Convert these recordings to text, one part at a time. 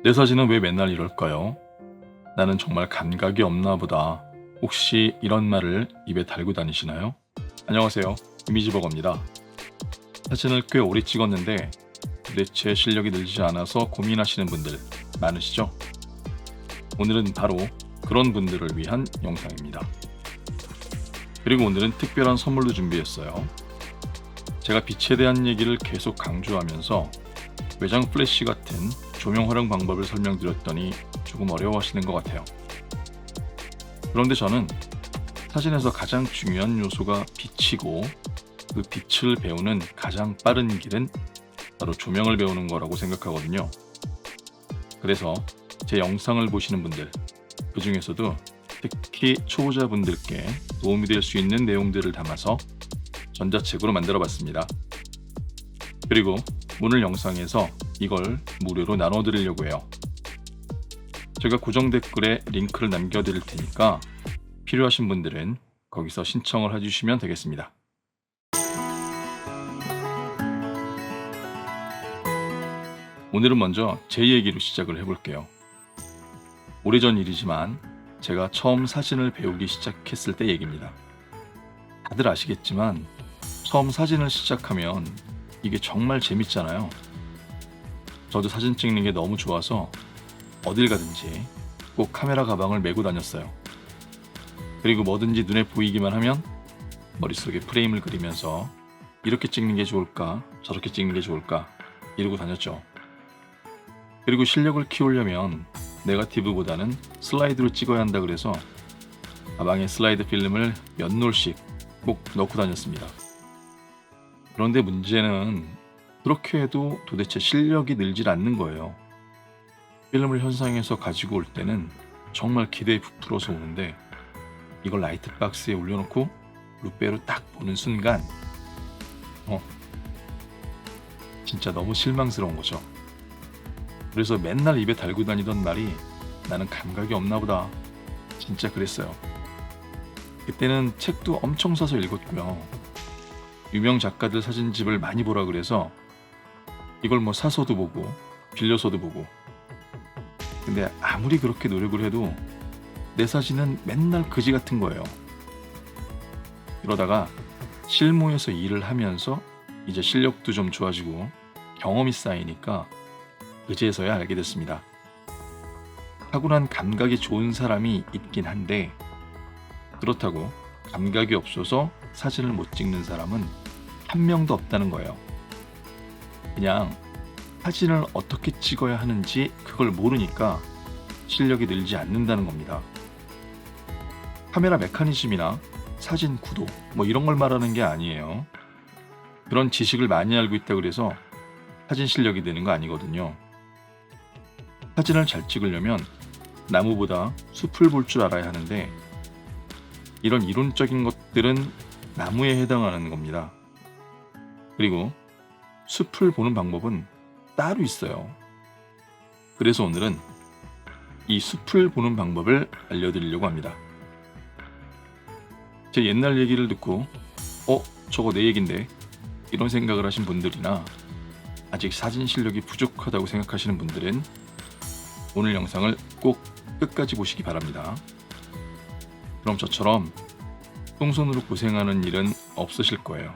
내 사진은 왜 맨날 이럴까요? 나는 정말 감각이 없나 보다. 혹시 이런 말을 입에 달고 다니시나요? 안녕하세요. 이미지버거입니다. 사진을 꽤 오래 찍었는데 도대체 실력이 늘지 않아서 고민하시는 분들 많으시죠? 오늘은 바로 그런 분들을 위한 영상입니다. 그리고 오늘은 특별한 선물도 준비했어요. 제가 빛에 대한 얘기를 계속 강조하면서 외장 플래시 같은 조명 활용 방법을 설명드렸더니 조금 어려워하시는 것 같아요. 그런데 저는 사진에서 가장 중요한 요소가 빛이고 그 빛을 배우는 가장 빠른 길은 바로 조명을 배우는 거라고 생각하거든요. 그래서 제 영상을 보시는 분들, 그 중에서도 특히 초보자분들께 도움이 될 수 있는 내용들을 담아서 전자책으로 만들어 봤습니다. 그리고 오늘 영상에서 이걸 무료로 나눠드리려고 해요. 제가 고정 댓글에 링크를 남겨드릴 테니까 필요하신 분들은 거기서 신청을 해주시면 되겠습니다. 오늘은 먼저 제 얘기로 시작을 해볼게요. 오래전 일이지만 제가 처음 사진을 배우기 시작했을 때 얘기입니다. 다들 아시겠지만 처음 사진을 시작하면 이게 정말 재밌잖아요. 저도 사진 찍는 게 너무 좋아서 어딜 가든지 꼭 카메라 가방을 메고 다녔어요. 그리고 뭐든지 눈에 보이기만 하면 머릿속에 프레임을 그리면서 이렇게 찍는 게 좋을까, 저렇게 찍는 게 좋을까 이러고 다녔죠. 그리고 실력을 키우려면 네거티브보다는 슬라이드로 찍어야 한다 그래서 가방에 슬라이드 필름을 몇 롤씩 꼭 넣고 다녔습니다. 그런데 문제는 그렇게 해도 도대체 실력이 늘질 않는 거예요. 필름을 현상에서 가지고 올 때는 정말 기대에 부풀어서 오는데 이걸 라이트박스에 올려놓고 루페로 딱 보는 순간 진짜 너무 실망스러운 거죠. 그래서 맨날 입에 달고 다니던 말이 나는 감각이 없나 보다. 진짜 그랬어요. 그때는 책도 엄청 사서 읽었고요. 유명 작가들 사진집을 많이 보라 그래서 이걸 뭐 사서도 보고 빌려서도 보고. 근데 아무리 그렇게 노력을 해도 내 사진은 맨날 그지 같은 거예요. 이러다가 실무에서 일을 하면서 이제 실력도 좀 좋아지고 경험이 쌓이니까 그제서야 알게 됐습니다. 타고난 감각이 좋은 사람이 있긴 한데 그렇다고 감각이 없어서 사진을 못 찍는 사람은 한 명도 없다는 거예요. 그냥 사진을 어떻게 찍어야 하는지 그걸 모르니까 실력이 늘지 않는다는 겁니다. 카메라 메커니즘이나 사진 구도 뭐 이런 걸 말하는 게 아니에요. 그런 지식을 많이 알고 있다 그래서 사진 실력이 느는 거 아니거든요. 사진을 잘 찍으려면 나무보다 숲을 볼 줄 알아야 하는데 이런 이론적인 것들은 나무에 해당하는 겁니다. 그리고 숲을 보는 방법은 따로 있어요. 그래서 오늘은 이 숲을 보는 방법을 알려드리려고 합니다. 제 옛날 얘기를 듣고 저거 내 얘긴데 이런 생각을 하신 분들이나 아직 사진 실력이 부족하다고 생각하시는 분들은 오늘 영상을 꼭 끝까지 보시기 바랍니다. 그럼 저처럼 똥손으로 고생하는 일은 없으실 거예요.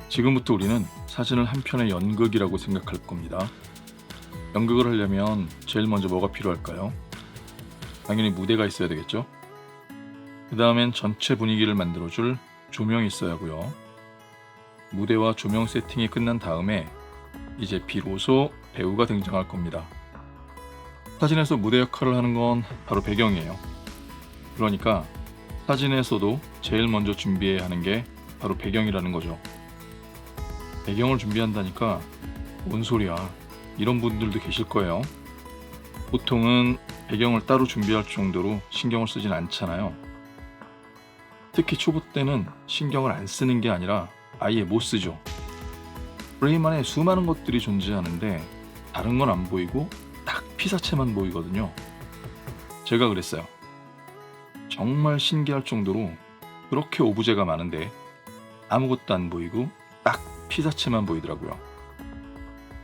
지금부터 우리는 사진을 한 편의 연극이라고 생각할 겁니다. 연극을 하려면 제일 먼저 뭐가 필요할까요? 당연히 무대가 있어야 되겠죠? 그 다음엔 전체 분위기를 만들어줄 조명이 있어야 하고요. 무대와 조명 세팅이 끝난 다음에 이제 비로소 배우가 등장할 겁니다. 사진에서 무대 역할을 하는 건 바로 배경이에요. 그러니까 사진에서도 제일 먼저 준비해야 하는 게 바로 배경이라는 거죠. 배경을 준비한다니까 뭔 소리야, 이런 분들도 계실 거예요. 보통은 배경을 따로 준비할 정도로 신경을 쓰진 않잖아요. 특히 초보 때는 신경을 안 쓰는 게 아니라 아예 못 쓰죠. 프레임 안에 수많은 것들이 존재하는데 다른 건 안 보이고 딱 피사체만 보이거든요. 제가 그랬어요. 정말 신기할 정도로 그렇게 오브제가 많은데 아무것도 안 보이고 딱 피사체만 보이더라고요.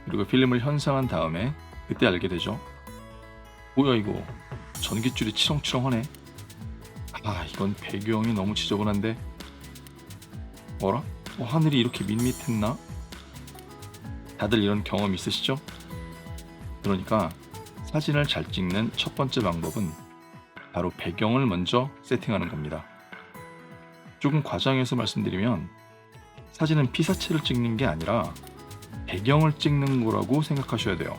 그리고 필름을 현상한 다음에 그때 알게 되죠. 뭐야 이거, 전깃줄이 치렁치렁하네. 아, 이건 배경이 너무 지저분한데. 뭐라? 하늘이 이렇게 밋밋했나? 다들 이런 경험 있으시죠? 그러니까 사진을 잘 찍는 첫 번째 방법은 바로 배경을 먼저 세팅하는 겁니다. 조금 과장해서 말씀드리면 사진은 피사체를 찍는 게 아니라 배경을 찍는 거라고 생각하셔야 돼요.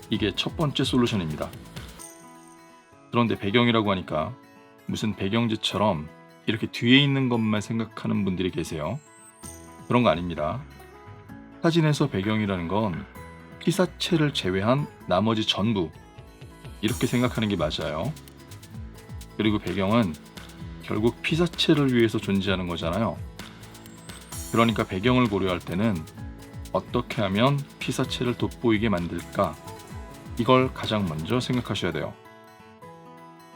이게 첫 번째 솔루션입니다. 그런데 배경이라고 하니까 무슨 배경지처럼 이렇게 뒤에 있는 것만 생각하는 분들이 계세요. 그런 거 아닙니다. 사진에서 배경이라는 건 피사체를 제외한 나머지 전부, 이렇게 생각하는 게 맞아요. 그리고 배경은 결국 피사체를 위해서 존재하는 거잖아요. 그러니까 배경을 고려할 때는 어떻게 하면 피사체를 돋보이게 만들까? 이걸 가장 먼저 생각하셔야 돼요.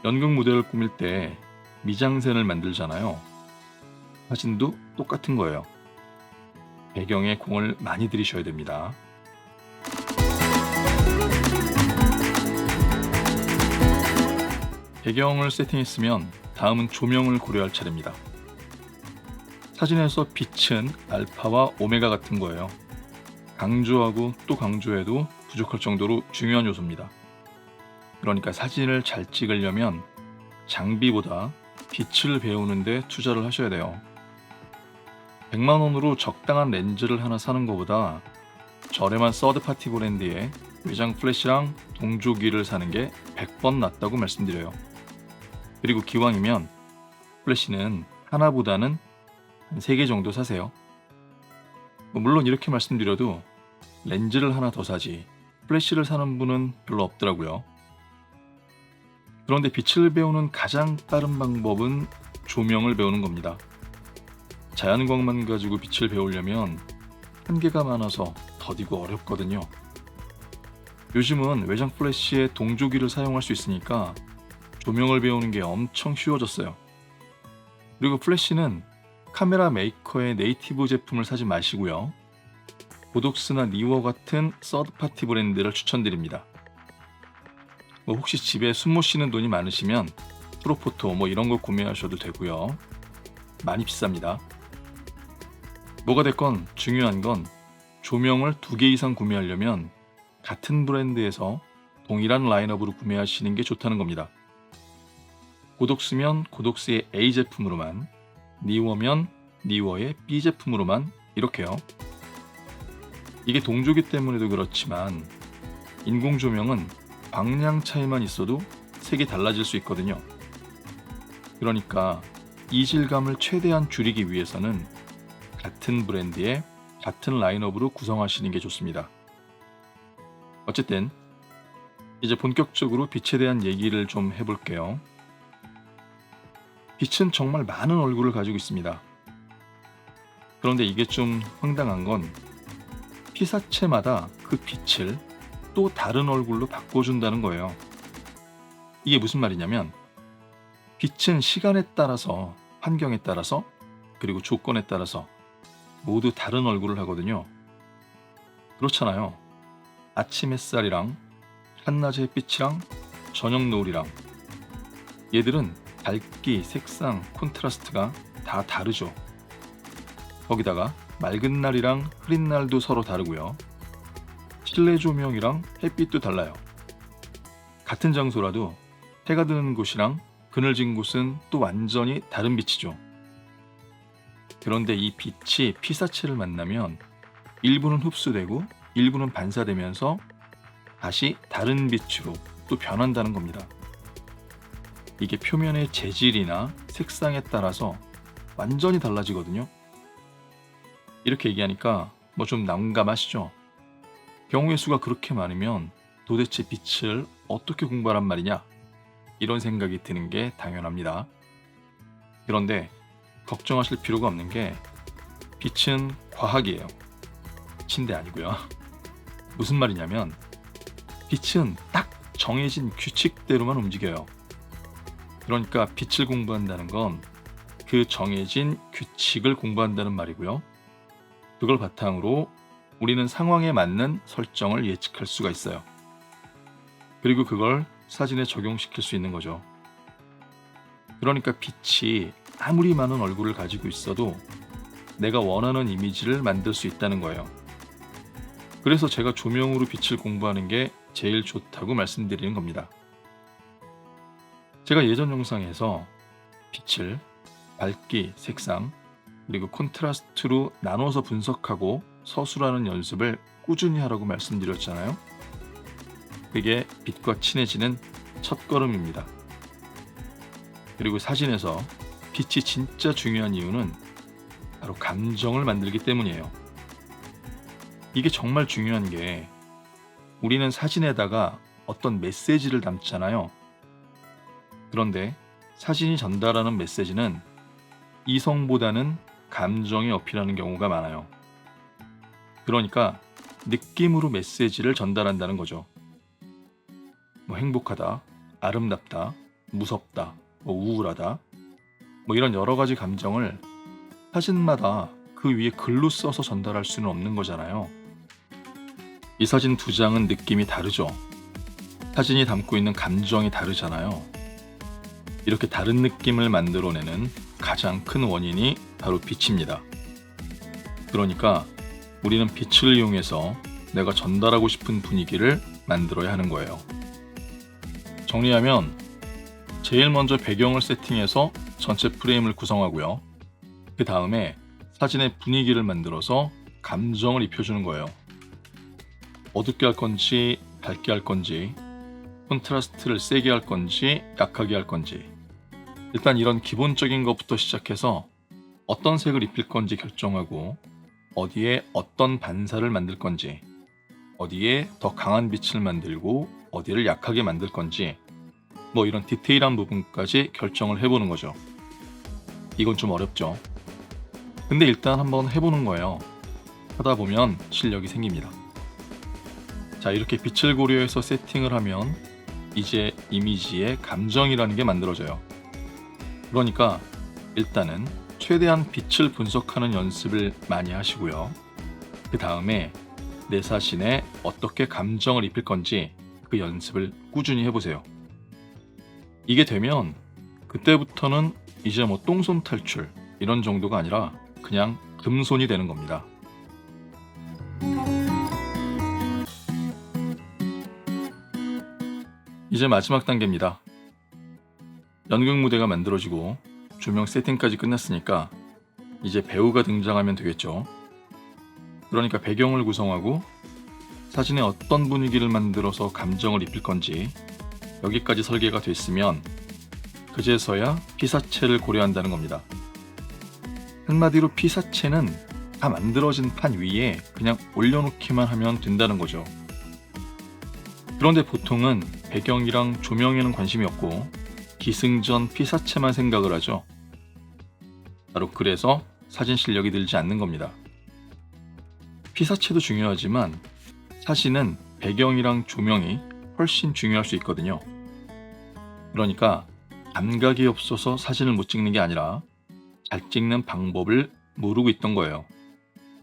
연극 무대를 꾸밀 때 미장센을 만들잖아요. 사진도 똑같은 거예요. 배경에 공을 많이 들이셔야 됩니다. 배경을 세팅했으면 다음은 조명을 고려할 차례입니다. 사진에서 빛은 알파와 오메가 같은 거예요. 강조하고 또 강조해도 부족할 정도로 중요한 요소입니다. 그러니까 사진을 잘 찍으려면 장비보다 빛을 배우는데 투자를 하셔야 돼요. 100만 원으로 적당한 렌즈를 하나 사는 것보다 저렴한 서드파티 브랜드의 외장 플래시랑 동조기를 사는 게 100번 낫다고 말씀드려요. 그리고 기왕이면 플래시는 하나보다는 한 3개 정도 사세요. 물론 이렇게 말씀드려도 렌즈를 하나 더 사지 플래시를 사는 분은 별로 없더라고요. 그런데 빛을 배우는 가장 빠른 방법은 조명을 배우는 겁니다. 자연광만 가지고 빛을 배우려면 한계가 많아서 더디고 어렵거든요. 요즘은 외장 플래시에 동조기를 사용할 수 있으니까 조명을 배우는 게 엄청 쉬워졌어요. 그리고 플래시는 카메라 메이커의 네이티브 제품을 사지 마시고요. 고독스나 니워 같은 서드파티 브랜드를 추천드립니다. 혹시 집에 숨 못 쉬는 돈이 많으시면 프로포토 이런 거 구매하셔도 되고요. 많이 비쌉니다. 뭐가 됐건 중요한 건 조명을 2개 이상 구매하려면 같은 브랜드에서 동일한 라인업으로 구매하시는 게 좋다는 겁니다. 고독스면 고독스의 A 제품으로만, 니워면 니워의 B 제품으로만, 이렇게요. 이게 동조기 때문에도 그렇지만 인공 조명은 방향 차이만 있어도 색이 달라질 수 있거든요. 그러니까 이질감을 최대한 줄이기 위해서는 같은 브랜드의 같은 라인업으로 구성하시는 게 좋습니다. 어쨌든 이제 본격적으로 빛에 대한 얘기를 좀 해볼게요. 빛은 정말 많은 얼굴을 가지고 있습니다. 그런데 이게 좀 황당한 건 피사체마다 그 빛을 또 다른 얼굴로 바꿔준다는 거예요. 이게 무슨 말이냐면 빛은 시간에 따라서, 환경에 따라서, 그리고 조건에 따라서 모두 다른 얼굴을 하거든요. 그렇잖아요. 아침 햇살이랑 한낮의 햇빛이랑 저녁 노을이랑 얘들은 밝기, 색상, 콘트라스트가 다 다르죠. 거기다가 맑은 날이랑 흐린 날도 서로 다르고요. 실내 조명이랑 햇빛도 달라요. 같은 장소라도 해가 드는 곳이랑 그늘진 곳은 또 완전히 다른 빛이죠. 그런데 이 빛이 피사체를 만나면 일부는 흡수되고 일부는 반사되면서 다시 다른 빛으로 또 변한다는 겁니다. 이게 표면의 재질이나 색상에 따라서 완전히 달라지거든요. 이렇게 얘기하니까 좀 난감하시죠? 경우의 수가 그렇게 많으면 도대체 빛을 어떻게 공부하란 말이냐? 이런 생각이 드는 게 당연합니다. 그런데 걱정하실 필요가 없는 게 빛은 과학이에요. 침대 아니고요. 무슨 말이냐면 빛은 딱 정해진 규칙대로만 움직여요. 그러니까 빛을 공부한다는 건 그 정해진 규칙을 공부한다는 말이고요. 그걸 바탕으로 우리는 상황에 맞는 설정을 예측할 수가 있어요. 그리고 그걸 사진에 적용시킬 수 있는 거죠. 그러니까 빛이 아무리 많은 얼굴을 가지고 있어도 내가 원하는 이미지를 만들 수 있다는 거예요. 그래서 제가 조명으로 빛을 공부하는 게 제일 좋다고 말씀드리는 겁니다. 제가 예전 영상에서 빛을 밝기, 색상, 그리고 콘트라스트로 나눠서 분석하고 서술하는 연습을 꾸준히 하라고 말씀드렸잖아요. 그게 빛과 친해지는 첫걸음입니다. 그리고 사진에서 빛이 진짜 중요한 이유는 바로 감정을 만들기 때문이에요. 이게 정말 중요한 게 우리는 사진에다가 어떤 메시지를 담잖아요. 그런데 사진이 전달하는 메시지는 이성보다는 감정에 어필하는 경우가 많아요. 그러니까 느낌으로 메시지를 전달한다는 거죠. 행복하다, 아름답다, 무섭다, 우울하다, 이런 여러 가지 감정을 사진마다 그 위에 글로 써서 전달할 수는 없는 거잖아요. 이 사진 두 장은 느낌이 다르죠. 사진이 담고 있는 감정이 다르잖아요. 이렇게 다른 느낌을 만들어내는 가장 큰 원인이 바로 빛입니다. 그러니까 우리는 빛을 이용해서 내가 전달하고 싶은 분위기를 만들어야 하는 거예요. 정리하면 제일 먼저 배경을 세팅해서 전체 프레임을 구성하고요. 그 다음에 사진의 분위기를 만들어서 감정을 입혀주는 거예요. 어둡게 할 건지 밝게 할 건지, 콘트라스트를 세게 할 건지 약하게 할 건지, 일단 이런 기본적인 것부터 시작해서 어떤 색을 입힐 건지 결정하고 어디에 어떤 반사를 만들 건지, 어디에 더 강한 빛을 만들고 어디를 약하게 만들 건지, 이런 디테일한 부분까지 결정을 해보는 거죠. 이건 좀 어렵죠. 근데 일단 한번 해보는 거예요. 하다 보면 실력이 생깁니다. 자, 이렇게 빛을 고려해서 세팅을 하면 이제 이미지에 감정이라는 게 만들어져요. 그러니까 일단은 최대한 빛을 분석하는 연습을 많이 하시고요. 그 다음에 내 사진에 어떻게 감정을 입힐 건지 그 연습을 꾸준히 해보세요. 이게 되면 그때부터는 이제 똥손 탈출 이런 정도가 아니라 그냥 금손이 되는 겁니다. 이제 마지막 단계입니다. 연극 무대가 만들어지고 조명 세팅까지 끝났으니까 이제 배우가 등장하면 되겠죠. 그러니까 배경을 구성하고 사진에 어떤 분위기를 만들어서 감정을 입힐 건지 여기까지 설계가 됐으면 그제서야 피사체를 고려한다는 겁니다. 한마디로 피사체는 다 만들어진 판 위에 그냥 올려놓기만 하면 된다는 거죠. 그런데 보통은 배경이랑 조명에는 관심이 없고 기승전 피사체만 생각을 하죠. 바로 그래서 사진 실력이 늘지 않는 겁니다. 피사체도 중요하지만 사진은 배경이랑 조명이 훨씬 중요할 수 있거든요. 그러니까 감각이 없어서 사진을 못 찍는 게 아니라 잘 찍는 방법을 모르고 있던 거예요.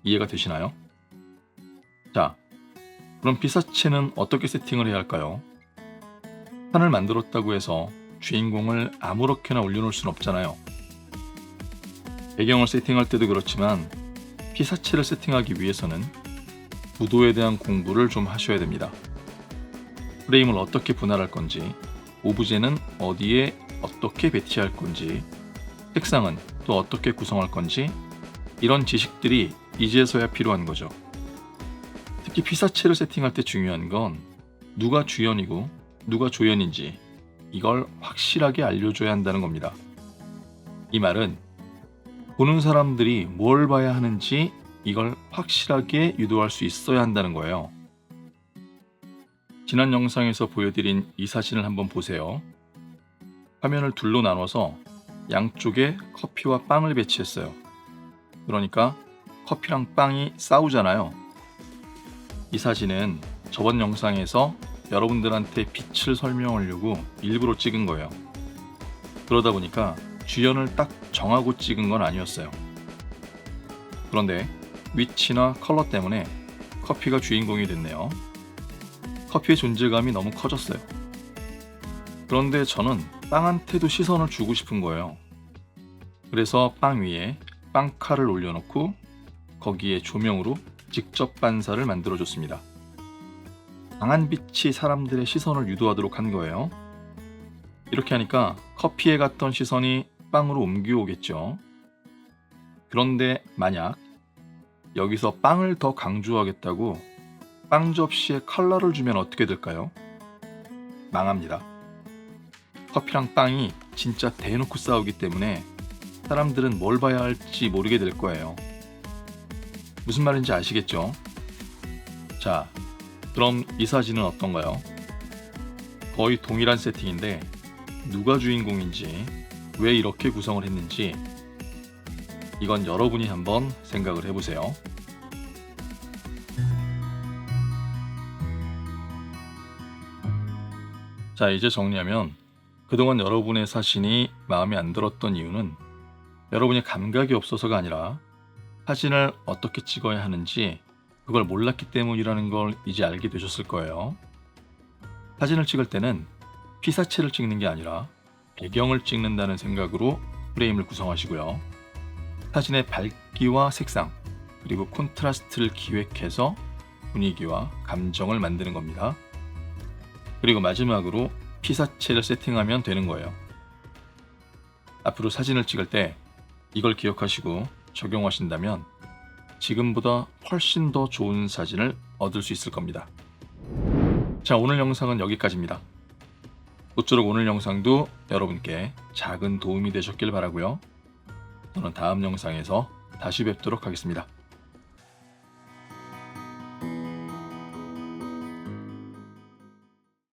이해가 되시나요? 자, 그럼 피사체는 어떻게 세팅을 해야 할까요? 판을 만들었다고 해서 주인공을 아무렇게나 올려놓을 순 없잖아요. 배경을 세팅할 때도 그렇지만 피사체를 세팅하기 위해서는 구도에 대한 공부를 좀 하셔야 됩니다. 프레임을 어떻게 분할할 건지, 오브제는 어디에 어떻게 배치할 건지, 색상은 또 어떻게 구성할 건지, 이런 지식들이 이제서야 필요한 거죠. 특히 피사체를 세팅할 때 중요한 건 누가 주연이고 누가 조연인지 이걸 확실하게 알려줘야 한다는 겁니다. 이 말은 보는 사람들이 뭘 봐야 하는지 이걸 확실하게 유도할 수 있어야 한다는 거예요. 지난 영상에서 보여드린 이 사진을 한번 보세요. 화면을 둘로 나눠서 양쪽에 커피와 빵을 배치했어요. 그러니까 커피랑 빵이 싸우잖아요. 이 사진은 저번 영상에서 여러분들한테 빛을 설명하려고 일부러 찍은 거예요. 그러다 보니까 주연을 딱 정하고 찍은 건 아니었어요. 그런데 위치나 컬러 때문에 커피가 주인공이 됐네요. 커피의 존재감이 너무 커졌어요. 그런데 저는 빵한테도 시선을 주고 싶은 거예요. 그래서 빵 위에 빵칼을 올려놓고 거기에 조명으로 직접 반사를 만들어줬습니다. 강한 빛이 사람들의 시선을 유도하도록 한 거예요. 이렇게 하니까 커피에 갔던 시선이 빵으로 옮겨오겠죠. 그런데 만약 여기서 빵을 더 강조하겠다고 빵 접시에 컬러를 주면 어떻게 될까요? 망합니다. 커피랑 빵이 진짜 대놓고 싸우기 때문에 사람들은 뭘 봐야 할지 모르게 될 거예요. 무슨 말인지 아시겠죠? 자, 그럼 이 사진은 어떤가요? 거의 동일한 세팅인데 누가 주인공인지, 왜 이렇게 구성을 했는지 이건 여러분이 한번 생각을 해보세요. 자, 이제 정리하면 그동안 여러분의 사진이 마음에 안 들었던 이유는 여러분이 감각이 없어서가 아니라 사진을 어떻게 찍어야 하는지 그걸 몰랐기 때문이라는 걸 이제 알게 되셨을 거예요. 사진을 찍을 때는 피사체를 찍는 게 아니라 배경을 찍는다는 생각으로 프레임을 구성하시고요. 사진의 밝기와 색상, 그리고 콘트라스트를 기획해서 분위기와 감정을 만드는 겁니다. 그리고 마지막으로 피사체를 세팅하면 되는 거예요. 앞으로 사진을 찍을 때 이걸 기억하시고 적용하신다면 지금보다 훨씬 더 좋은 사진을 얻을 수 있을 겁니다. 자, 오늘 영상은 여기까지입니다. 모쪼록 오늘 영상도 여러분께 작은 도움이 되셨길 바라고요. 저는 다음 영상에서 다시 뵙도록 하겠습니다.